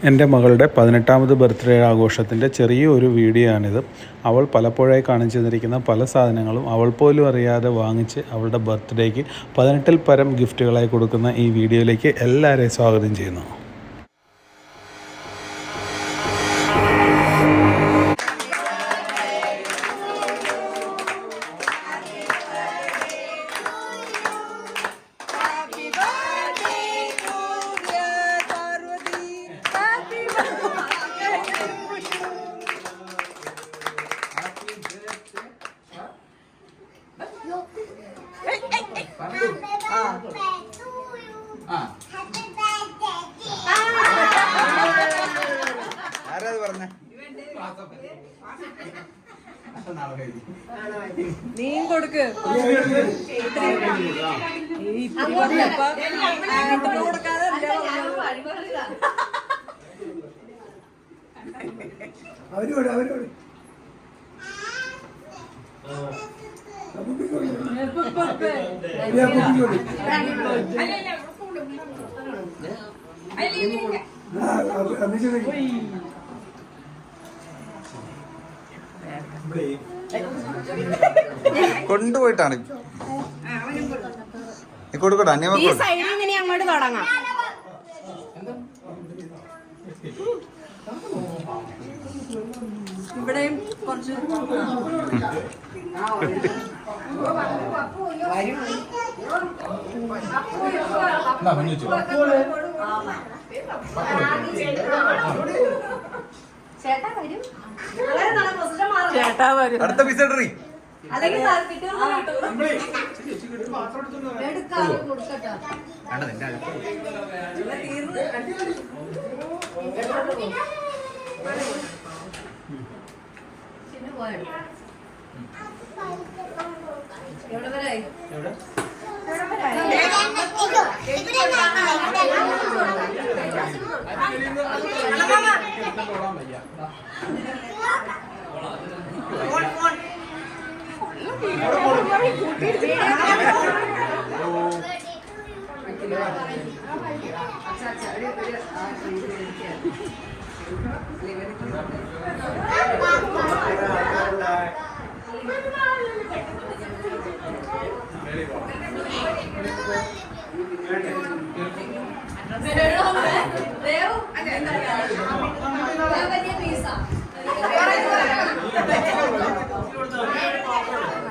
എൻ്റെ മകളുടെ 18ാമത് ബർത്ത്ഡേ ആഘോഷത്തിൻ്റെ ചെറിയൊരു വീഡിയോ ആണിത്. അവൾ പലപ്പോഴായി കാണിച്ചു തന്നിരിക്കുന്ന പല സാധനങ്ങളും അവൾ പോലും അറിയാതെ വാങ്ങിച്ച് അവളുടെ ബർത്ത്ഡേക്ക് 18ൽ പരം ഗിഫ്റ്റുകളായി കൊടുക്കുന്ന ഈ വീഡിയോയിലേക്ക് എല്ലാവരെയും സ്വാഗതം ചെയ്യുന്നു. നീ കൊടുക്ക് കൊണ്ടുപോയിട്ടാണ് കൊടുക്കട്ടെ. ഈ സൈഡിൽ നിന്ന് അങ്ങോട്ട് തുടങ്ങാം. ഇവിടെയും കുറച്ച് ചേട്ടാ വരും. അടുത്ത പിസഡറി എവിടെ വരായി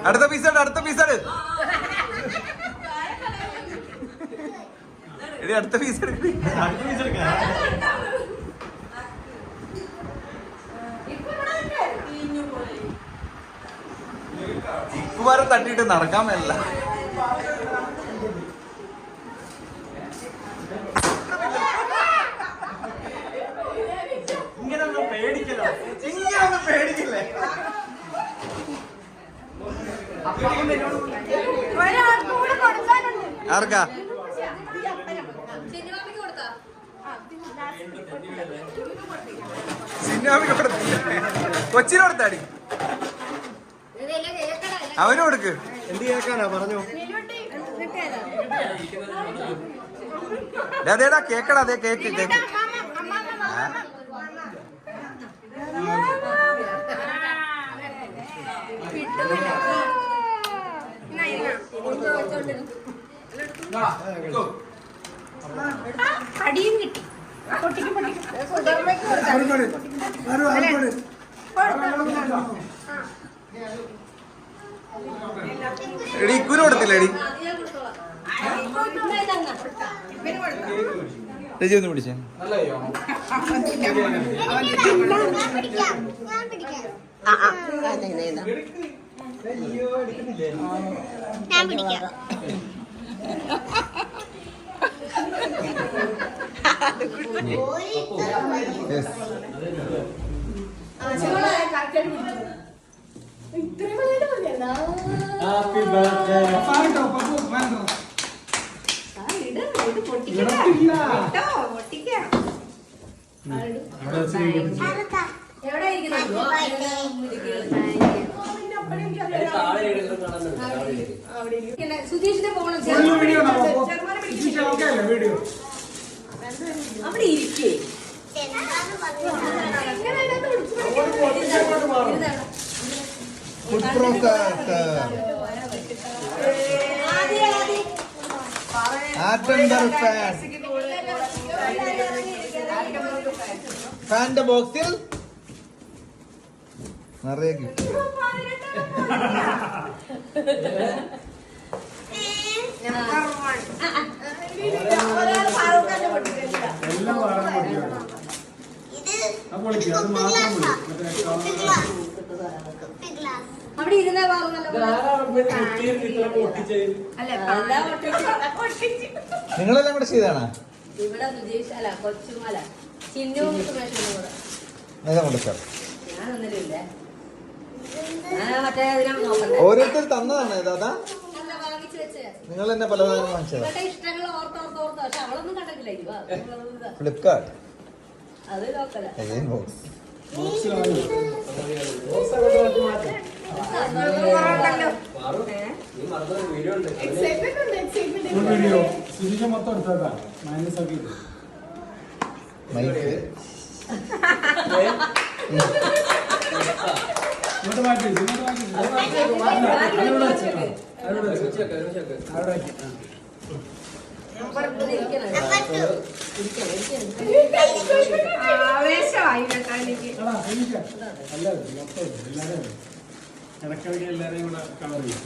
അടുത്ത പീസാണ് അടുത്ത പീസാണ് എടി അടുത്ത പീസ് ഇക്കുമാരെ തട്ടിയിട്ട് നടക്കാൻ മേല. ഇങ്ങനൊന്നും പേടിക്കില്ലേ? ആർക്കാ സിനിമാമിക്ക് കൊടുത്തില്ല, കൊച്ചിന് കൊടുത്താടി. അവന് കൊടുക്ക്. എന്ത് കേൾക്കാനാ പറഞ്ഞു? അതേടാ കേക്കടാ, അതേ കേക്ക് കേക്ക്. അടിയും കിട്ടി. എടി ഇക്കുന് കൊടുത്തില്ല. എടി രജി ഒന്ന് പിടിച്ചേ. ഞാൻ പിടിക്കാം. സുധീഷിന്റെ പോകണം. അവിടെ ഇരിക്കേ ഫുഡ് പ്രോസസർ ആറ്റംബർ ഫാൻ ഫാന്റെ ബോക്സിൽ നിറയെ ഗിഫ്റ്റ് അവിടെ ഇരുന്ന നിങ്ങളെല്ലാം കൂടെ ചെയ്താണോ ഇവിടെ വിജയിച്ച് അല്ല കൊച്ചുമല ചിഹ്നവും കൂടെ കൊടുക്കാം ഞാനൊന്നില്ല മറ്റേ അതിനെ നോക്കണ്ടേ ഓരോരുത്തർ തന്നതാണ് ദാദാ അല്ല വാങ്ങിച്ചു വെച്ച് നിങ്ങൾ തന്നെ പലതാരം വാങ്ങിച്ചത് ഇവരുടെ ഇഷ്ടങ്ങൾ ഓർത്തോർത്തോർത്തോ പക്ഷെ അവളൊന്നും കണ്ടിട്ടില്ല ഫ്ലിപ്കാർട്ട് അത് നോക്കല ബോക്സ് മൈക്ക് ആവേശമായി കേട്ടോ എനിക്ക് ഇടയ്ക്കിടയ്ക്ക് എല്ലാവരെയും കൂടെ കളർ ചെയ്യും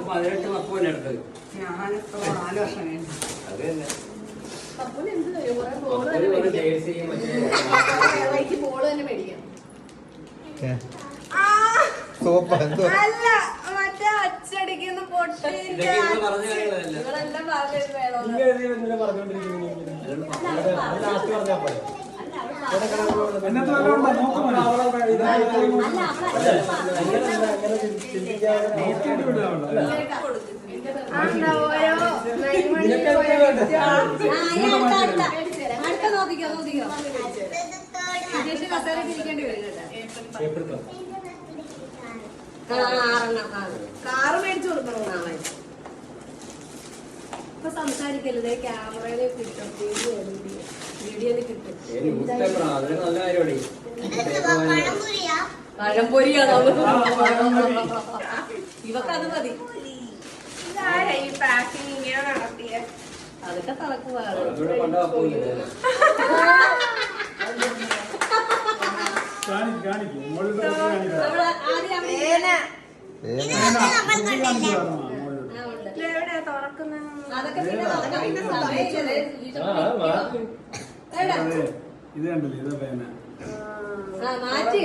18 മക്കൂനെ എടുത്തത് ഞാനിപ്പോ 4 വർഷം കഴിഞ്ഞു അത് തന്നെ അപ്പൂന് എന്ത് തരും? കുറെ ബോള് ഒരു തന്നെ മേടിക്കാം. ജേഴ്സിയും മറ്റേ എനിക്ക് ബോള് തന്നെ മേടിക്കാം. സോപ്പ് എന്തോ അല്ല മറ്റേ അച്ചടിക്കുന്ന പൊട്ടിന്റെ ഇതൊക്കെ ഇങ്ങള് പറഞ്ഞ കാര്യങ്ങളല്ല. നിങ്ങളെല്ലാം പറഞ്ഞത് വേണോന്ന്. എന്നത്തെ വല്ലതും ഉണ്ടോ? നോക്ക് മോനെ. നോക്കിയിട്ട് വിടുക അവളെ. അടുത്ത നോക്കിക്കോ നോക്കിക്കോ വിദേശ കസേരയിൽ ഇരിക്കേണ്ടി വരും കേട്ടോ. കാറ് മേടിച്ചു കൊടുക്കണോ നാളെ? ഇപ്പൊ സംസാരിക്കരുത് ക്യാമറയില് കിട്ടും വീഡിയോയില് കിട്ടും. ന്യൂസ് പേപ്പർ അതൊരു നല്ല കാര്യമാണ്. പഴംപൊരിയാണോ ഇവക്കത് മതി. അതൊക്കെ തളക്കുവാണ്. അതുകൂടെ പണ്ട് അപ്പോയില്ലേ കാണിക്കും മോളിലോട്ട് കാണിക്കാം. ആദ്യം അവിടെ അതൊക്കെ പിന്നെ സമയമില്ലല്ലേ? ഇത് കണ്ടില്ലേ ഇത് പേന മാറ്റി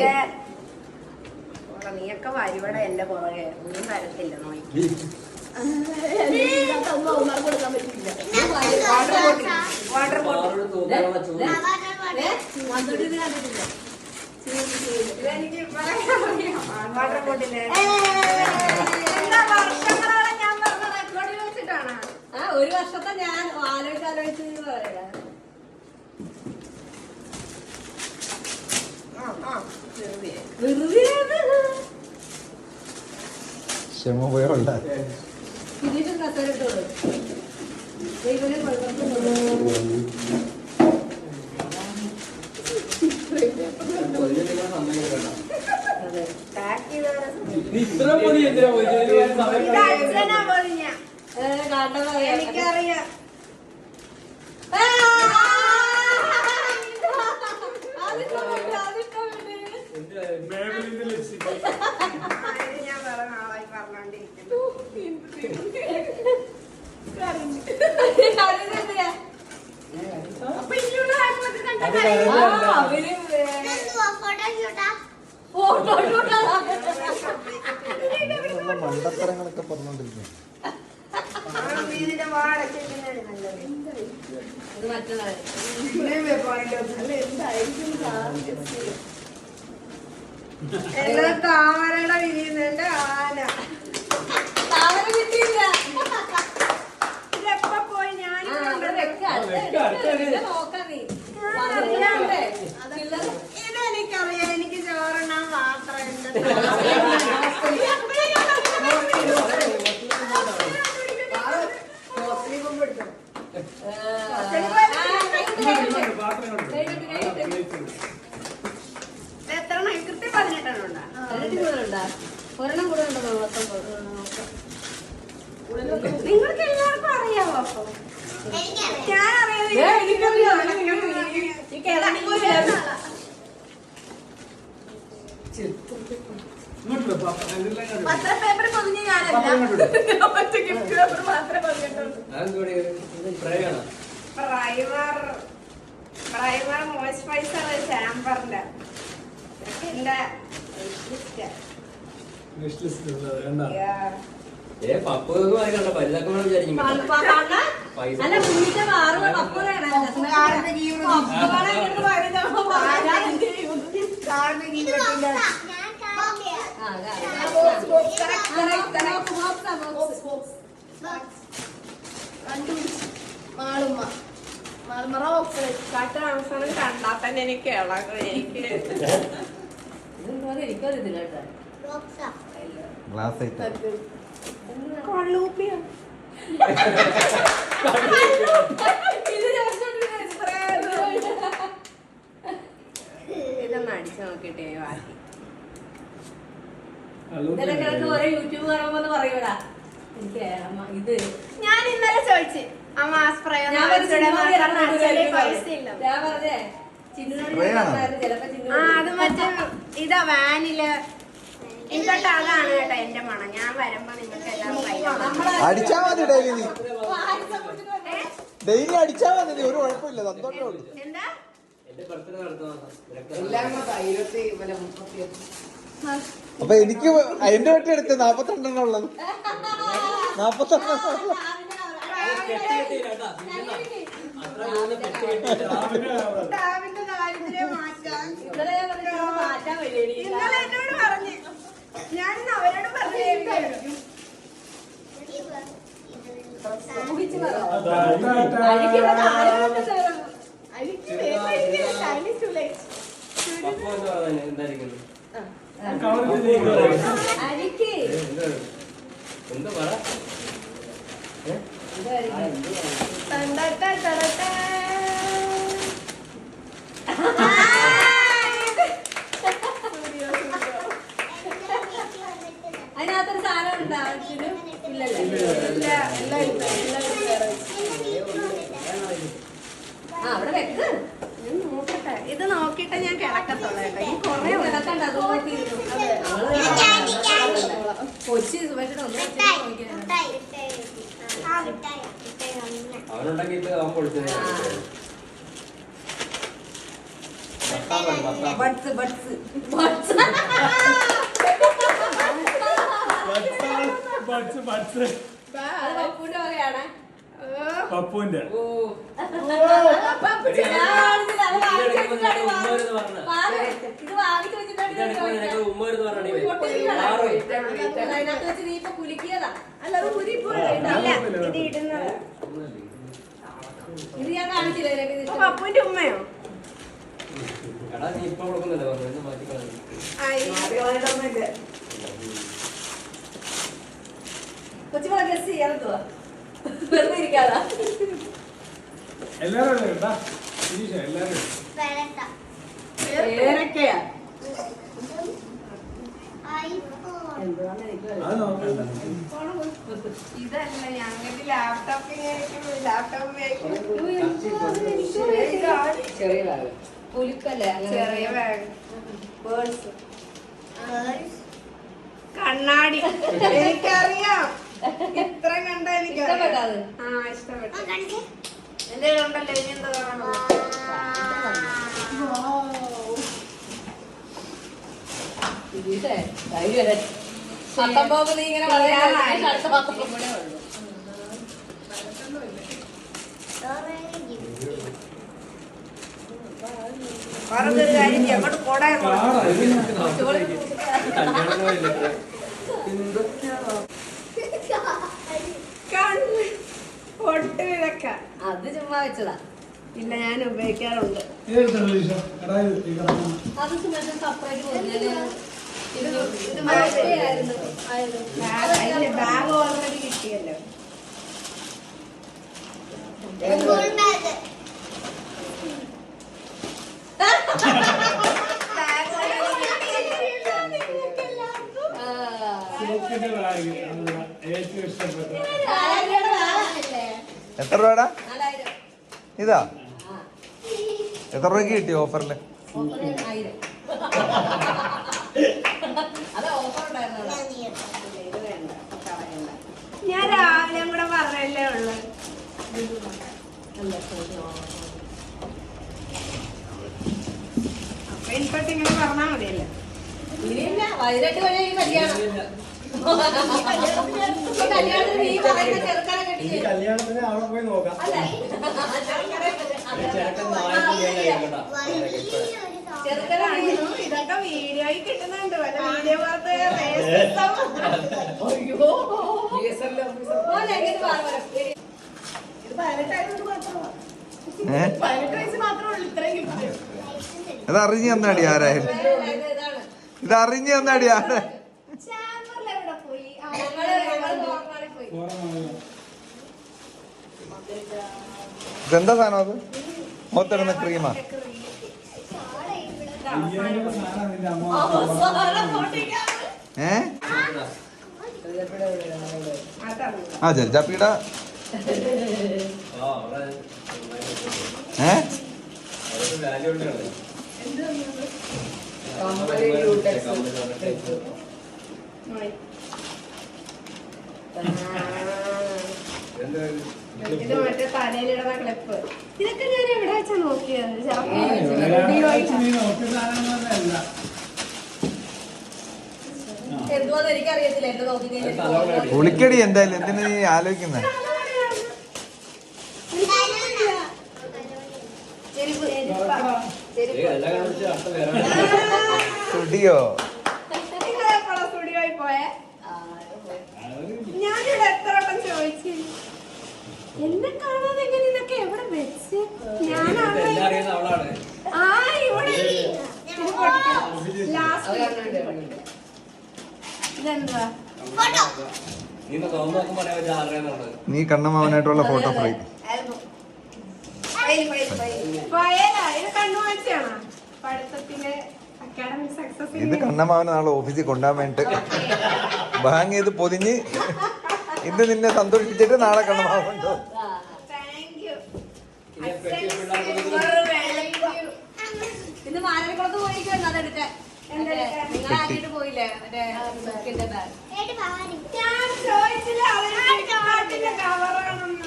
നീയൊക്കെ വരുവട എന്റെ പുറകെ നീ തരത്തില്ല നോക്കി കൊടുക്കാൻ പറ്റില്ല. വാട്ടർ ബോട്ടിൽ അവരോട് തൂക്കാനുള്ള ചൂട് കണ്ടിട്ടില്ല. എനിക്ക് വാട്ടർ ബോട്ടില് വർഷങ്ങളോളം ഞാൻ പറഞ്ഞ റെക്കോർഡിൽ വെച്ചിട്ടാണ്. ആ ഒരു വർഷത്തെ ഞാൻ ആലോചിച്ച് പറയാ. ക്ഷമ പോയുള്ള ഫിനിഷും കസേരട്ടോളൂ. ഇവരെ പാക്ക് ചെയ്തവരെ ഇത്ര പൊടി എന്തിനാ പോയി ഇത് അച്ഛനാ പൊളിഞ്ഞ എനിക്കറിയാം. എനിക്കറിയാം. മേബലിന്റെ ലിപ്സ്റ്റിക് ഇത് ഞാൻ വേറെ നാളായി പറഞ്ഞോണ്ടിരിക്കുന്നു. അപ്പൊ ഇനിയുള്ള ആത്മഹത്യ മണ്ടത്തരങ്ങളൊക്കെ പറഞ്ഞോണ്ടിരിക്കുന്നു. ഇതിന്റെ വാടൊക്കെ നല്ലത് ഇത് മറ്റേതാണ്. എല്ലാ താമരയുടെ വിരിയുന്നതിന്റെ ആന താമര കിട്ടിയില്ല. ഇതെപ്പ പോയി ഞാൻ നോക്കാം നീ. ഇതെനിക്കറിയാം. എനിക്ക് ചോറെണ്ണാൻ മാത്രം എത്ര കൃത്യം 18 ഉണ്ടാ ഒരെണ്ണം കൂടെ ഉണ്ടോ നിങ്ങൾക്ക് എല്ലാവർക്കും അറിയാമോ അപ്പൊ ഞാൻ പത്രപേപ്പർ പൊതിഞ്ഞ് ഞാനല്ല ഗിഫ്റ്റ് പേപ്പർ മാത്രമേ പൊതിഞ്ഞിട്ടുള്ളൂ. പ്രൈമർ മോയ്സ്ചറൈസർ ചാമ്പറിന്റെ എന്റെ അല്ല കുഞ്ഞിന്റെ മാറുക അവസാനം കണ്ടാ തന്നെ എനിക്ക് ഇളകും. എനിക്കറിയത്തില്ല കേട്ടോ. ഗ്ലാസ് ആയിട്ട് കൊള്ളൂപ്പിയോ ഇതൊന്ന് അടിച്ചു നോക്കിട്ടേ ബാക്കി ഇതൊക്കെ ഓരോ യൂട്യൂബ് കാണുമ്പോ പറയൂടാ എനിക്ക് ഇത് ഞാൻ ഇന്നലെ ചോദിച്ചു അമ്മ സ്പ്രേ ഞാൻ പൈസ ഇല്ല. ഞാൻ പറഞ്ഞേ ചിന്നോട് ചിലപ്പോ ആ അത് മറ്റേ ഇതാ വാനില് ഇതൊക്കെ അതാണ് കേട്ടോ എന്റെ മണം. ഞാൻ വരുമ്പോ നിങ്ങൾക്ക് എല്ലാവരും അടിച്ചാ മതി ഡെയിലി നീ ഡെയിലി അടിച്ചാ മതി നീ ഒരു കുഴപ്പമില്ല സന്തോഷമേ ഉള്ളൂ. എന്താ അപ്പൊ എനിക്ക് അതിന്റെ വട്ടി എടുത്ത് 42 ഉള്ളത് 42 ഡാമിന്റെ ദാരിദ്ര്യം മാറ്റാൻ ഇന്നലെ ഞാൻ പറഞ്ഞ മാറ്റാൻ വഴിയടി ഇന്നലെ എന്നോട് പറഞ്ഞു. ഞാനിന്ന് അവരോട് പറഞ്ഞു ഊഹിച്ച് പറ അഴിക്കുന്നത് ആരോട് ചേർന്നു അഴിക്ക് എന്താ പറ അതിനകത്തൊരു സാധനം ഉണ്ടോ ആ അവിടെ വെക്ക് നോക്കട്ടെ. ഇത് നോക്കിട്ട് ഞാൻ കിടക്കത്തുള്ളൂ കേട്ടോ. ഈ കൊറേ കിടക്കണ്ട അത് നോക്കി കൊച്ചി സുഖമായിട്ട് ഒന്ന് അവനുണ്ടെങ്കിൽ അവൻ പൊളിച്ചു ബഡ്സ് ബഡ്സ് ബഡ്സ് അത് പപ്പുവിന്റെ വകയാണ് പപ്പുവിന്റെ ഇത് വാങ്ങിച്ചു വെച്ചിട്ടാണ് അതിനകത്ത് വെച്ച് നീ ഇപ്പൊ കുലുക്കിയതാ അല്ല അത് ഇല്ല. ഇത് ഇടുന്നത് ഇത് ഞാൻ കാണിച്ചില്ല ഇതിനൊക്കെ ഇത് പപ്പുവിന്റെ ഉമ്മയോ? എടാ നീ ഇപ്പൊ കൊടുക്കുന്നില്ല പറഞ്ഞു മാറ്റിക്കളഞ്ഞു കൊച്ചുമോളെ ഗസ് ചെയ്യാനെത്തുവാ വെറുതെ ഇരിക്കാതാ എല്ലാരും കേട്ടാ എല്ലാരും പേരൊക്കെയാ അത് നോക്കണ്ട ഇതല്ല ഞങ്ങൾക്ക് ലാപ്ടോപ്പ് ലാപ്ടോപ്പ് ചെറിയ ബാഗ് പുലിപ്പല്ലേ ചെറിയ ബാഗ് കണ്ണാടി എനിക്കറിയാം. ഇത്ര കണ്ട ഇഷ്ടപ്പെട്ടോ അത്? ആ ഇഷ്ടപ്പെട്ടു. എന്റെ ഉണ്ടല്ലോ ഇനി എന്താ കാണുമോ? ഇതേ ധൈര്യം പത്തൊമ്പത് നീ ഇങ്ങനെ പറയാൻ അടുത്ത 19 കൂടെ ഉള്ളൂ വേറൊരു കാര്യം ചെയ്യാം. അങ്ങോട്ട് പോടാൻ പൊട്ട് വിളക്ക അത് ചുമ്മാ വെച്ചതാ ഇല്ല ഞാൻ ഉപയോഗിക്കാറുണ്ട്. അത് ചുമ്മാ സെപ്പറേറ്റ് പറഞ്ഞാല് ഇത് ബാഗായിരുന്നു. ബാഗ് ഓൾറെഡി കിട്ടിയല്ലോ. എത്ര രൂപടാ 4000. ഇതാ? എത്ര രൂപയ്ക്ക് കിട്ടി ഓഫറില്? ഓഫറിന് 1000. അത് ഓഫർ ഉണ്ടായിരുന്നോ? ഇത് വേണ്ട, കളയണ്ട. ഞാൻ രാവിലെ കൂടെ പറഞ്ഞല്ലേ ഉള്ളു. അപ്പൊ എനിക്കൊട്ട് ഇങ്ങനെ പറഞ്ഞാൽ മതിയല്ലോ. ഇനിയില്ല, 18 വരെ ഈ കല്യാണം. ഈ കല്യാണത്തിന് നീ പറയുന്ന ചെറുക്കനെ കെട്ടിച്ച്. കല്യാണത്തിന് അവിടെ പോയി നോക്കാം. അല്ലേ? ചെറുക്കൻ 4 ചെറുക്കനായിരുന്നു. ഇതൊക്കെ വീഡിയോയിൽ കിട്ടുന്നുണ്ട്. വല്ല വീഡിയോ വാർത്ത അയ്യോ. മോനെ, ഇങ്ങനെ വാ, വരാം. ഇത് 18 മാത്രമാണ്. ഏ 18 വയസ്സ് മാത്രമേ ഉള്ളൂ ഇത്രയും ഗിഫ്റ്റ്. ഇത് അറിഞ്ഞു തന്നാടി ആരായാലും? ഇതാണ്. ഇത് അറിഞ്ഞു തന്നാടി ആരാ? ചാമ്പറിൽ എവിടെ പോയി? ഞങ്ങള് നോർമാലിൽ പോയി. ഇതെന്താ സാധനം അത്? മുഖത്തിടുന്ന ക്രീമാ? അവസാനം പൊട്ടിക്കാണ്. ഏ ആ ജൽജാപ്പിയുടെ ഏ വാല്യൂ ഉണ്ട്. ഇത് മറ്റേ തലയിലിടുന്ന ക്ലിപ്പ്. ഇതൊക്കെ ഞാൻ എവിടെ വെച്ചാ നോക്കിയത്? എന്തുവാന്ന് എനിക്കറിയത്തില്ല. എന്റെ നോക്കി കഴിഞ്ഞാൽ വിളിക്കടി എന്തായാലും. എന്തിനാ നീ ആലോചിക്കുന്നത്? സ്റ്റുഡിയോ സ്റ്റുഡിയോയിൽ പോയേ. ഞാനിവിടെ എത്ര വട്ടം ചോദിച്ചു എന്നെ കാണാതെ എങ്ങനെ ഇതൊക്കെ എവിടെ വെച്ച്? ഞാനാണ് ആ ഇവിടെ ഇതെന്താ? നീ കണ്ണമാവനായിട്ടുള്ള ഫോട്ടോ ഫ്രെയിം. ഫയലാ ഇത് കണ്ണുവാഴ്ചയാണോ? പഠിത്തത്തിലെ അക്കാഡമിക് സക്സസ്. ഇത് കണ്ണമാവനെ നാളെ ഓഫീസിൽ കൊണ്ടുപോകാൻ വേണ്ടിട്ട് ബാങ്ക് ചെയ്ത് പൊതിഞ്ഞ് ഇന്ന് നിന്നെ സന്തോഷിപ്പിച്ചിട്ട് നാളെ കണ്ണമാവൻ ഉണ്ടോ? Thank you. ഇന്ന് മാനവിക്കുളത്ത് പോയിരിക്കുവായിരുന്നു അതെടുക്കാൻ. നിങ്ങളാക്കിട്ട് പോയില്ലേ മറ്റേ ബുക്കിന്റെ ബാഗ്. ഞാൻ ചോദിച്ചില്ല അവരുടെ കവറാണെന്ന്.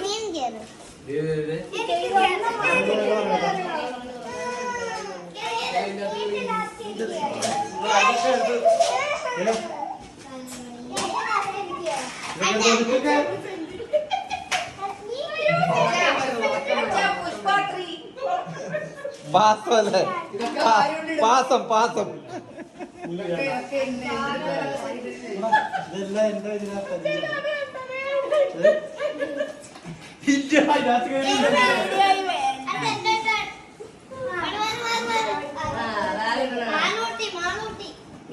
പാസം അല്ലേ? പാസം പാസം.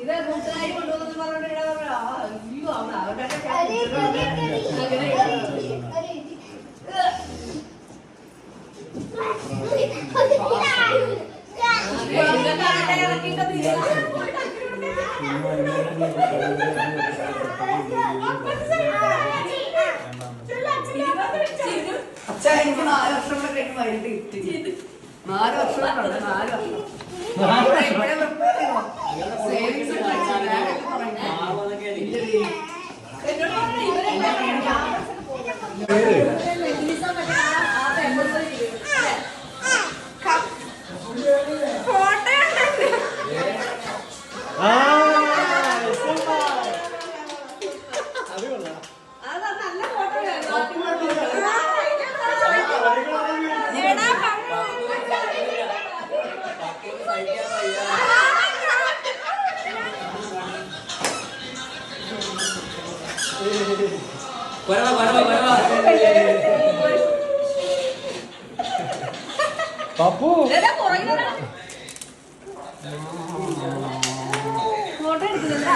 ഇത് കൂട്ടുകാരി കൊണ്ടുവന്നു പറഞ്ഞോണ്ട് ഇവിടെ പറഞ്ഞു, അയ്യോ അവരുടെ എനിക്ക് 4 വർഷം കൂടെ കഴിഞ്ഞ് വൈകിട്ട് കിട്ടി. 4 വർഷം കൂടെ 4 വർഷം സേവിങ്സ് പപ്പു ഫോട്ടോ എടുക്കുന്നുണ്ട്.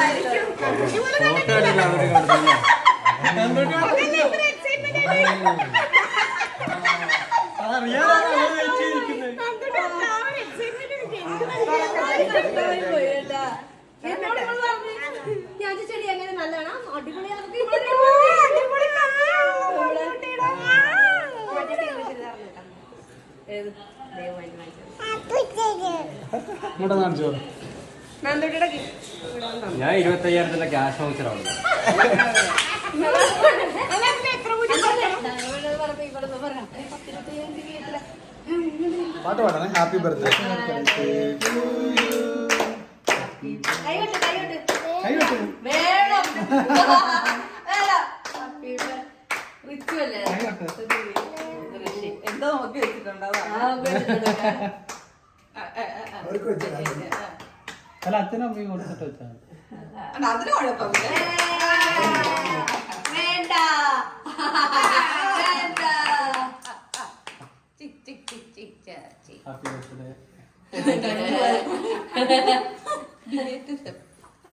ഞാൻ ചെടി എങ്ങനെ നല്ലതാണ്? അടിപൊളിയാണ്. ഏത് ദൈവമായിട്ട് വാങ്ങിച്ചത്. ഇങ്ങോട്ട് കാണിച്ചോ. നന്ദുട്ടിയുടെ gift. ഇവിടെ വന്നോ? ഞാൻ 25,000 ക്യാഷ് വൗച്ചറാണ്. അല്ല, പിന്നെ എത്ര കൂടി കൊടുക്കണം? പാട്ട് പാടണേ. Happy birthday. വേണം റിച്ചുവല്ലേ എന്തോ നോക്കി വെച്ചിട്ടുണ്ടോ? അല്ല അച്ഛനും അമ്മയും കൊടുത്തിട്ട് വെച്ചാൽ അതിന് കുഴപ്പമില്ല. വേണ്ട വേണ്ട ചിക് ചിക് ചിക് ചിക് ചിക് ഹാപ്പി ബർത്ത്ഡേ. ചിക്